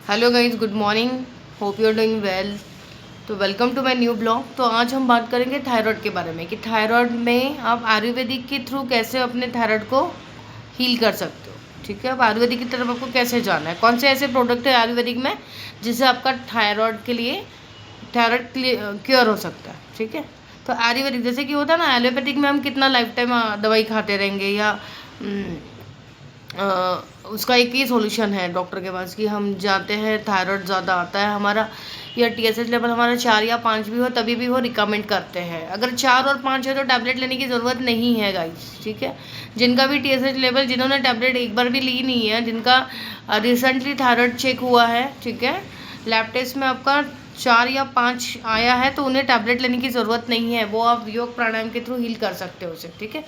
Hello guys, good morning. Hope you are doing well. तो welcome to my new blog. तो आज हम बात करेंगे थायराइड के बारे में कि थायराइड में आप आयुर्वेदिक के थ्रू कैसे अपने थायराइड को हील कर सकते हो। ठीक है, अब आयुर्वेदिक की तरफ आपको कैसे जाना है, कौन से ऐसे प्रोडक्ट है आयुर्वेदिक में जिससे आपका थायराइड के लिए थायराइड क्योर हो सकता है। ठीक है, तो आयुर्वेदिक जैसे कि होता है ना, एलोपैथिक में हम कितना लाइफ टाइम दवाई खाते रहेंगे या उसका एक ही सॉल्यूशन है डॉक्टर के पास कि हम जाते हैं, थायराइड ज़्यादा आता है हमारा या टीएसएच लेवल हमारा 4 या 5 भी हो तभी भी वो रिकमेंड करते हैं। अगर 4 और 5 है तो टैबलेट लेने की ज़रूरत नहीं है गाइस। ठीक है, जिनका भी टीएसएच लेवल, जिन्होंने टैबलेट एक बार भी ली नहीं है, जिनका रिसेंटली थायराइड चेक हुआ है, ठीक है, लैब टेस्ट में आपका 4 या 5 आया है, तो उन्हें टैबलेट लेने की ज़रूरत नहीं है। वो आप योग प्राणायाम के थ्रू हील कर सकते हो उसे। ठीक है,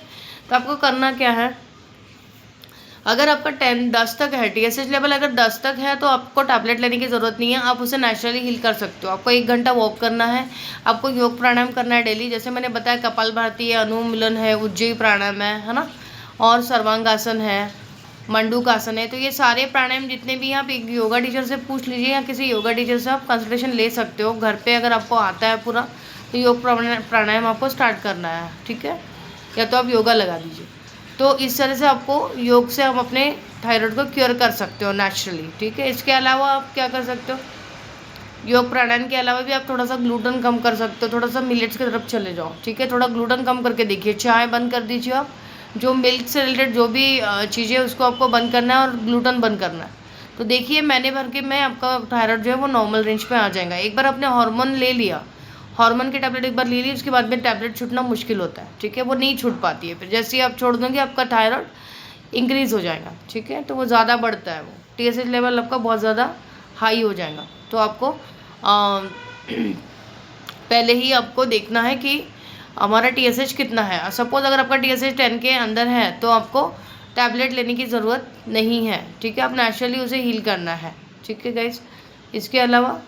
तो आपको करना क्या है, अगर आपका 10 तक है टीएसएच लेवल, अगर 10 तक है तो आपको टैबलेट लेने की ज़रूरत नहीं है, आप उसे नेचुरली हील कर सकते हो। आपको 1 घंटा वॉक करना है, आपको योग प्राणायाम करना है डेली। जैसे मैंने बताया, कपालभाति है, अनुलोम विलोम है, उज्जयी प्राणायाम है ना, और सर्वांगासन है, मंडूकासन है। तो ये सारे प्राणायाम जितने भी हैं, आप एक योगा टीचर से पूछ लीजिए या किसी योगा टीचर से आप कंसल्टेशन ले सकते हो। घर पे अगर आपको आता है पूरा, तो योग प्राणायाम आपको स्टार्ट करना है। ठीक है, या तो आप योगा लगा दीजिए। तो इस तरह से आपको योग से हम अपने थायराइड को क्योर कर सकते हो नेचुरली। ठीक है, इसके अलावा आप क्या कर सकते हो, योग प्राणायाम के अलावा भी आप थोड़ा सा ग्लूटन कम कर सकते हो, थोड़ा सा मिलेट्स की तरफ चले जाओ। ठीक है, थोड़ा ग्लूटन कम करके देखिए, चाय बंद कर दीजिए आप, जो मिल्क से रिलेटेड जो भी चीज़ें उसको आपको बंद करना है और ग्लूटन बंद करना है। तो देखिए, महीने भर के में आपका थायराइड जो है वो नॉर्मल रेंज पे आ जाएगा। एक बार आपने हार्मोन ले लिया, हार्मोन की टैबलेट एक बार ले ली, उसके बाद में टैबलेट छूटना मुश्किल होता है। ठीक है, वो नहीं छूट पाती है, फिर जैसे ही आप छोड़ दोगे आपका थायराइड इंक्रीज़ हो जाएगा। ठीक है, तो वो ज़्यादा बढ़ता है, वो टीएसएच लेवल आपका बहुत ज़्यादा हाई हो जाएगा। तो आपको पहले ही आपको देखना है कि हमारा टीएसएच कितना है। सपोज अगर आपका टीएसएच 10 के अंदर है तो आपको टैबलेट लेने की ज़रूरत नहीं है। ठीक है, आप नेचुरली उसे हील करना है। ठीक है गाइस, इसके अलावा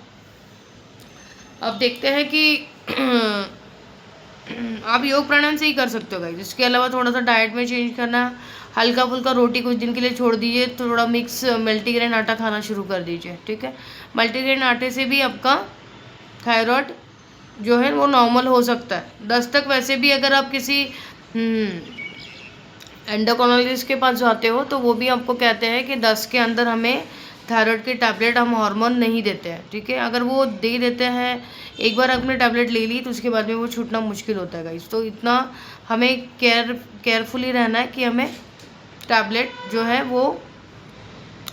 अब देखते हैं कि आप योग प्राणायाम से ही कर सकते हो गाइस। इसके अलावा थोड़ा सा डाइट में चेंज करना, हल्का फुल्का रोटी कुछ दिन के लिए छोड़ दीजिए, थोड़ा मिक्स मल्टीग्रेन आटा खाना शुरू कर दीजिए। ठीक है, मल्टीग्रेन आटे से भी आपका थायराइड जो है वो नॉर्मल हो सकता है। 10 तक वैसे भी अगर आप किसी एंडोक्रोनोलॉजिस्ट के पास जाते हो तो वो भी आपको कहते हैं कि 10 के अंदर हमें थायराइड की टैबलेट, हम हार्मोन नहीं देते हैं। ठीक है, अगर वो दे देते हैं, एक बार आपने टैबलेट ले ली तो उसके बाद में वो छूटना मुश्किल होता है गाइस। तो इतना हमें केयरफुली रहना है कि हमें टैबलेट जो है वो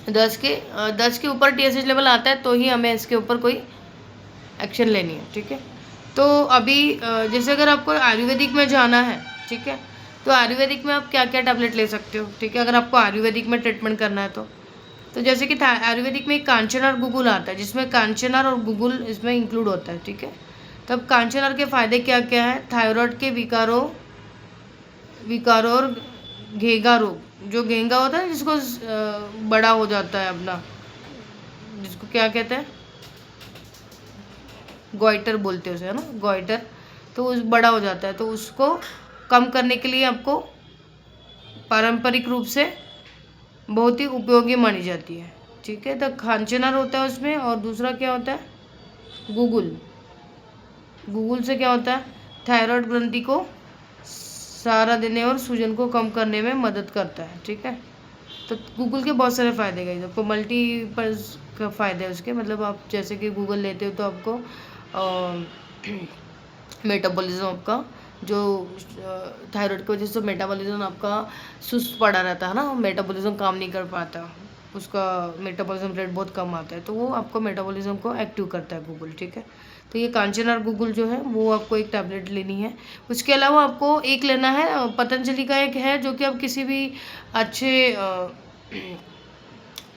10 के ऊपर टीएसएच लेवल आता है तो ही हमें इसके ऊपर कोई एक्शन लेनी है। ठीक है, तो अभी जैसे अगर आपको आयुर्वेदिक में जाना है, ठीक है, तो आयुर्वेदिक में आप क्या क्या टैबलेट ले सकते हो। ठीक है, अगर आपको आयुर्वेदिक में ट्रीटमेंट करना है तो जैसे कि आयुर्वेदिक में एक कांचनार गुगुल आता है, जिसमें कांचनार और गुगुल इसमें इंक्लूड होता है। ठीक है, तब कांचनार के फ़ायदे क्या क्या हैं, थायराइड के विकारों और घेंगा रोग, जो घेंगा होता है जिसको बड़ा हो जाता है अपना, जिसको क्या कहते हैं, गोइटर बोलते हैं उसे, है ना, गोइटर, तो उस बड़ा हो जाता है, तो उसको कम करने के लिए आपको पारंपरिक रूप से बहुत ही उपयोगी मानी जाती है। ठीक है, तो खांचनार होता है उसमें, और दूसरा क्या होता है, गूगल। गूगल से क्या होता है, थायराइड ग्रंथि को सहारा देने और सूजन को कम करने में मदद करता है। ठीक है, तो गूगल के बहुत सारे फ़ायदे गए, आपको मल्टीपर्स का फ़ायदा है उसके, मतलब आप जैसे कि गूगल लेते हो तो आपको मेटाबॉलिज्म आपका जो थायराइड की वजह से मेटाबॉलिज्म आपका सुस्त पड़ा रहता है ना, मेटाबॉलिज्म काम नहीं कर पाता, उसका मेटाबॉलिज्म रेट बहुत कम आता है, तो वो आपको मेटाबॉलिज्म को एक्टिव करता है गूगल। ठीक है, तो ये कांचनार गूगल जो है वो आपको एक टैबलेट लेनी है। उसके अलावा आपको एक लेना है पतंजलि का, एक है जो कि आप किसी भी अच्छे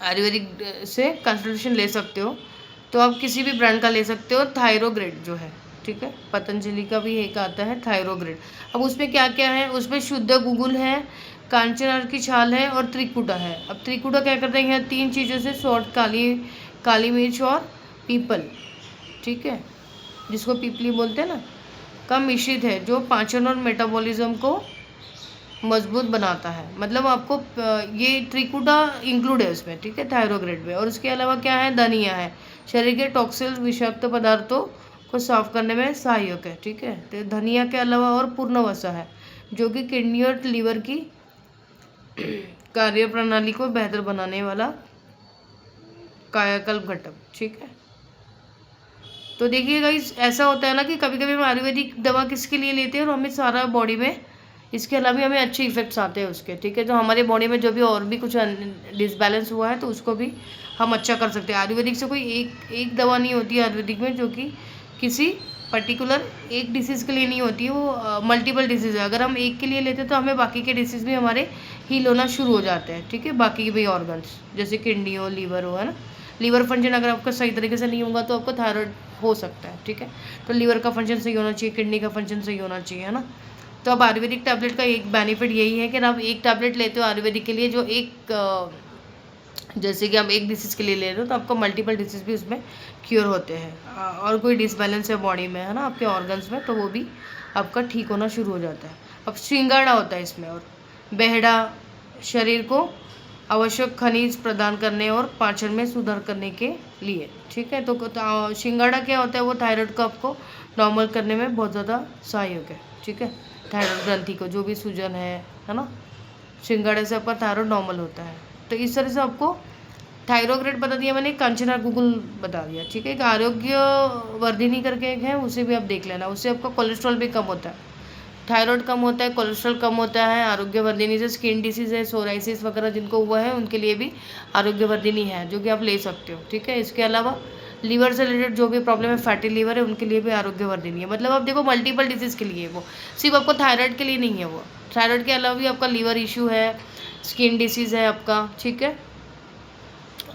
आयुर्वेदिक से कंसल्टेशन ले सकते हो, तो आप किसी भी ब्रांड का ले सकते हो, थायरोग्रेड जो है। ठीक है, पतंजलि का भी एक आता है थायरोग्रेड। अब उसमें क्या क्या है, उसमें शुद्ध गूगल है, कांचनार की छाल है और त्रिकुटा है। अब त्रिकुटा क्या करते हैं, 3 चीज़ों से, सौंठ, काली मिर्च और पीपल, ठीक है, जिसको पीपली बोलते हैं ना, का मिश्रित है, जो पाचन और मेटाबॉलिज्म को मजबूत बनाता है। मतलब आपको ये त्रिकुटा इंक्लूड है उसमें, ठीक है, थायरोग्रेड में। और उसके अलावा क्या है, धनिया है, शरीर के टॉक्सिल विषाक्त पदार्थों को साफ करने में सहायक है, ठीक है। तो धनिया के अलावा और पूर्ण वसा है, जो कि किडनी और लीवर की कार्य प्रणाली को बेहतर बनाने वाला कायाकल्प घटक, ठीक है। तो देखिए गाइस, ऐसा होता है ना कि कभी कभी हम आयुर्वेदिक दवा किसके लिए लेते हैं और हमें सारा बॉडी में इसके अलावा भी हमें अच्छे इफेक्ट्स आते हैं उसके, ठीक है। तो हमारे बॉडी में जो भी और भी कुछ डिसबैलेंस हुआ है तो उसको भी हम अच्छा कर सकते हैं। आयुर्वेदिक से कोई एक दवा नहीं होती है आयुर्वेदिक में जो कि किसी पर्टिकुलर एक डिसीज़ के लिए नहीं होती है, वो मल्टीपल डिसीज़ है। अगर हम एक के लिए लेते हैं तो हमें बाकी के डिसीज़ भी हमारे हील होना शुरू हो जाते हैं, ठीक है। बाकी के भी ऑर्गन्स जैसे किडनी हो, लीवर हो, है ना। लीवर फंक्शन अगर आपका सही तरीके से नहीं होगा तो आपको थायराइड हो सकता है, ठीक है। तो लीवर का फंक्शन सही होना चाहिए, किडनी का फंक्शन सही होना चाहिए, है ना। तो अब आयुर्वेदिक टैबलेट का एक बेनिफिट यही है कि आप एक टैबलेट लेते हो आयुर्वेदिक के लिए, जो जैसे कि आप एक डिसीज़ के लिए ले रहे हो तो आपको मल्टीपल डिसीज़ भी उसमें क्योर होते हैं। और कोई डिसबैलेंस है बॉडी में, है ना, आपके ऑर्गन्स में, तो वो भी आपका ठीक होना शुरू हो जाता है। अब श्रृंगाड़ा होता है इसमें, और बेहड़ा शरीर को आवश्यक खनिज प्रदान करने और पाचन में सुधार करने के लिए, ठीक है। तो शिंगाड़ा क्या होता है, वो थायराइड को आपको नॉर्मल करने में बहुत ज़्यादा सहायक है, ठीक है। थायराइड ग्रंथि को जो भी सूजन है ना, शिंगाड़े से आपका थायराइड नॉर्मल होता है। तो इस तरह से आपको थायरोग्रेड बता दिया मैंने, कांचना गुगुल बता दिया, ठीक है। एक आरोग्य वर्धिनी करके एक है, उसे भी आप देख लेना, उससे आपका कोलेस्ट्रॉल भी कम होता है, थायराइड कम होता है, कोलेस्ट्रॉल कम होता है। आरोग्यवर्धिनी से स्किन डिसीज़ है, सोराइसिस वगैरह जिनको हुआ है उनके लिए भी आरोग्यवर्धिनी है, जो कि आप ले सकते हो, ठीक है। इसके अलावा लीवर से रिलेटेड जो भी प्रॉब्लम है, फैटी लीवर है, उनके लिए भी आरोग्यवर्धिनी है। मतलब आप देखो मल्टीपल डिसीज़ के लिए, वो सिर्फ आपको थायराइड के लिए नहीं है, वो थायराइड के अलावा भी आपका लीवर इशू है, स्किन डिसीज़ है आपका, ठीक है,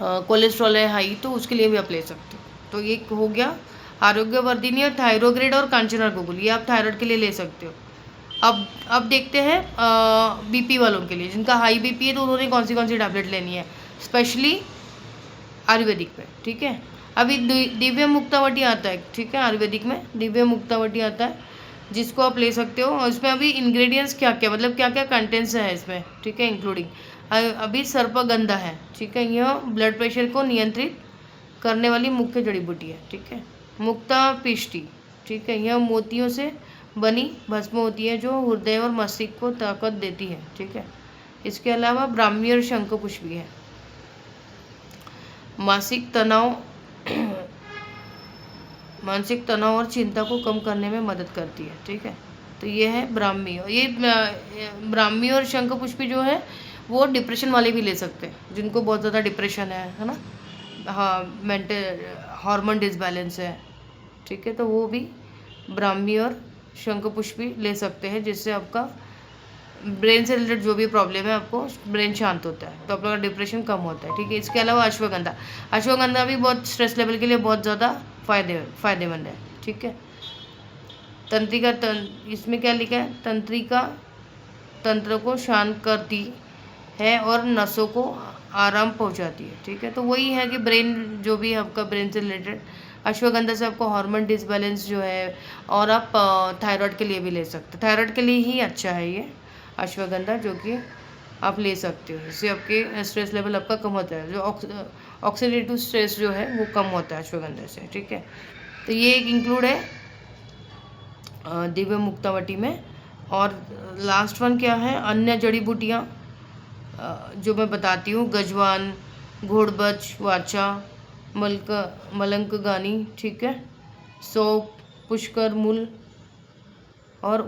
कोलेस्ट्रॉल है हाई, तो उसके लिए भी आप ले सकते हो। तो ये हो गया आरोग्यवर्धिनी और थायरोग्रेड और कांचना गुगुल, ये आप थायराइड के लिए ले सकते हो। अब देखते हैं बीपी वालों के लिए, जिनका हाई बीपी है तो उन्होंने कौन सी टैबलेट लेनी है, स्पेशली आयुर्वेदिक में, ठीक है। अभी दिव्य मुक्तावटी आता है, ठीक है, आयुर्वेदिक में दिव्य मुक्तावटी आता है, जिसको आप ले सकते हो। और इसमें अभी इंग्रेडिएंट्स क्या क्या, मतलब क्या क्या कंटेंट्स है इसमें, ठीक है, इंक्लूडिंग अभी सर्पगंधा है, ठीक है, यह ब्लड प्रेशर को नियंत्रित करने वाली मुख्य जड़ी बूटी है, ठीक है। मुक्ता पिष्टी, ठीक है, यह मोतियों से बनी भस्म होती है जो हृदय और मस्तिष्क को ताकत देती है, ठीक है। इसके अलावा ब्राह्मी और शंखपुष्पी है, मानसिक तनाव और चिंता को कम करने में मदद करती है, ठीक है। तो ये है ब्राह्मी, और ये ब्राह्मी और शंखपुष्पी जो है वो डिप्रेशन वाले भी ले सकते हैं, जिनको बहुत ज़्यादा डिप्रेशन है ना, हाँ, मेंटल हार्मोन डिसबैलेंस है, ठीक है, तो वो भी ब्राह्मी और शंखपुष्पी ले सकते हैं, जिससे आपका ब्रेन से रिलेटेड जो भी प्रॉब्लम है आपको ब्रेन शांत होता है, तो आपका डिप्रेशन कम होता है, ठीक है। इसके अलावा अश्वगंधा भी बहुत स्ट्रेस लेवल के लिए बहुत ज़्यादा फायदेमंद है, ठीक है। इसमें क्या लिखा है, तंत्रिका तंत्र को शांत करती है और नसों को आराम पहुंचाती है, ठीक है। तो वही है कि ब्रेन जो भी है आपका ब्रेन से रिलेटेड, अश्वगंधा से आपको हार्मोन डिसबैलेंस जो है, और आप थायराइड के लिए भी ले सकते हो, थायराइड के लिए ही अच्छा है ये अश्वगंधा, जो कि आप ले सकते हो। इससे आपके स्ट्रेस लेवल आपका कम होता है, जो ऑक्सीडेटिव स्ट्रेस जो है वो कम होता है अश्वगंधा से, ठीक है। तो ये एक इंक्लूड है दिव्य मुक्तावटी में। और लास्ट वन क्या है, अन्य जड़ी बूटियाँ जो मैं बताती हूँ, गजवान, घोड़बच, वाचा, मलंकगानी, ठीक है, सौंफ, पुष्कर मूल और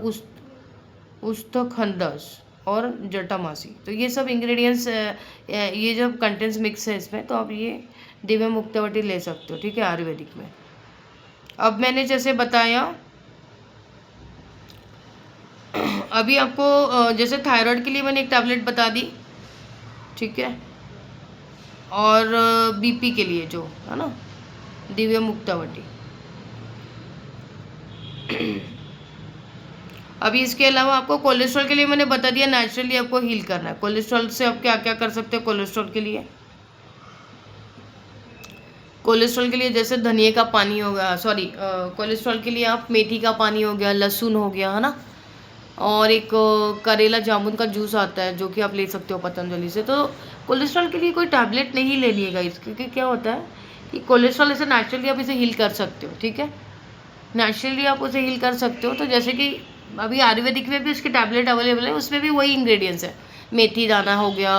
उस्तखंदस और जटामासी। तो ये सब इंग्रेडिएंट्स, ये जब कंटेंट्स मिक्स है इसमें, तो आप ये दिव्य मुक्तावटी ले सकते हो, ठीक है, आयुर्वेदिक में। अब मैंने जैसे बताया अभी आपको, जैसे थायराइड के लिए मैंने एक टैबलेट बता दी, ठीक है, और बीपी के लिए जो है ना दिव्य मुक्तावटी। अभी इसके अलावा आपको कोलेस्ट्रॉल के लिए मैंने बता दिया, नेचुरली आपको हील करना है। कोलेस्ट्रॉल से आप क्या क्या कर सकते हो, कोलेस्ट्रॉल के लिए जैसे धनिए का पानी हो गया, कोलेस्ट्रॉल के लिए आप मेथी का पानी हो गया, लहसुन हो गया, है ना, और एक करेला जामुन का जूस आता है जो कि आप ले सकते हो पतंजलि से। तो कोलेस्ट्रॉल के लिए कोई टैबलेट नहीं लेनी है गाइस, क्योंकि क्या होता है कि कोलेस्ट्रॉल ऐसे नेचुरली आप इसे हील कर सकते हो, ठीक है, नेचुरली आप उसे हील कर सकते हो। तो जैसे कि अभी आयुर्वेदिक में भी उसकी टैबलेट अवेलेबल है, उसमें भी वही इंग्रेडिएंट्स है, मेथी दाना हो गया,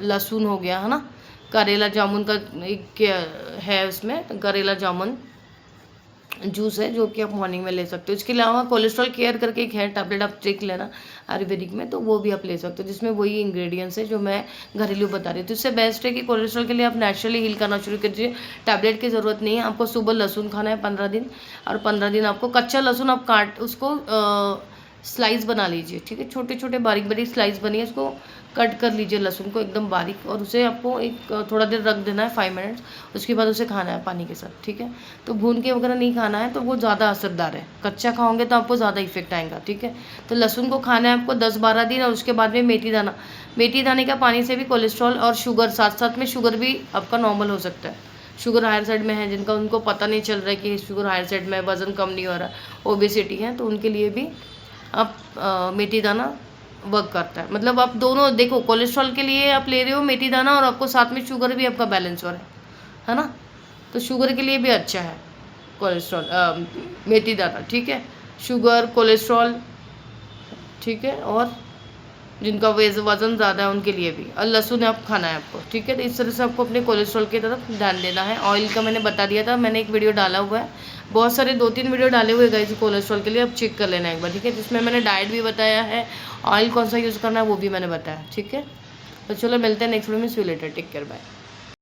लहसुन हो गया, है ना, करेला जामुन का एक है उसमें, करेला जामुन जूस है जो कि आप मॉर्निंग में ले सकते हो। इसके अलावा कोलेस्ट्रॉल केयर करके एक है टैबलेट, आप चेक लेना आयुर्वेदिक में, तो वो भी आप ले सकते हो, जिसमें वही इंग्रेडिएंट्स है जो मैं घरेलू बता रही हूँ। तो इससे बेस्ट है कि कोलेस्ट्रॉल के लिए आप नेचुरली हील करना शुरू कीजिए, टैबलेट की ज़रूरत नहीं है। आपको सुबह लहसुन खाना है 15 दिन, और 15 दिन आपको कच्चा लहसुन आप काट उसको स्लाइस बना लीजिए, ठीक है, छोटे छोटे बारीक बारीक स्लाइस बनिए, उसको कट कर लीजिए लहसुन को एकदम बारीक, और उसे आपको एक थोड़ा देर रख देना है 5 मिनट्स, उसके बाद उसे खाना है पानी के साथ, ठीक है। तो भून के वगैरह नहीं खाना है, तो वो ज़्यादा असरदार है, कच्चा खाओगे तो आपको ज़्यादा इफेक्ट आएगा, ठीक है। तो लहसुन को खाना है आपको 10-12 दिन, और उसके बाद में मेथी दाने का पानी से भी कोलेस्ट्रॉल और शुगर, साथ साथ में शुगर भी आपका नॉर्मल हो सकता है। शुगर हायर साइड में है जिनका, उनको पता नहीं चल रहा है कि शुगर हायर साइड में, वज़न कम नहीं हो रहा, ओबेसिटी है, तो उनके लिए भी आप मेथी दाना वर्क करता है। मतलब आप दोनों देखो, कोलेस्ट्रॉल के लिए आप ले रहे हो मेथी दाना, और आपको साथ में शुगर भी आपका बैलेंस हो रहा है ना, तो शुगर के लिए भी अच्छा है कोलेस्ट्रॉल, मेथी दाना, ठीक है, शुगर, कोलेस्ट्रॉल, ठीक है, और जिनका वज़न ज़्यादा है उनके लिए भी, और लहसुन आप खाना है आपको, ठीक है। तो इस तरह से आपको अपने कोलेस्ट्रॉल की तरफ ध्यान देना है। ऑयल का मैंने बता दिया था, मैंने एक वीडियो डाला हुआ है, बहुत सारे 2-3 वीडियो डाले हुए गाइस कोलेस्ट्रॉल के लिए, आप चेक कर लेना एक बार, ठीक है, जिसमें मैंने डाइट भी बताया है, ऑयल कौन सा यूज़ करना है वो भी मैंने बताया, ठीक है। तो चलो मिलते हैं नेक्स्ट वीडियो में, see you later, take care, bye.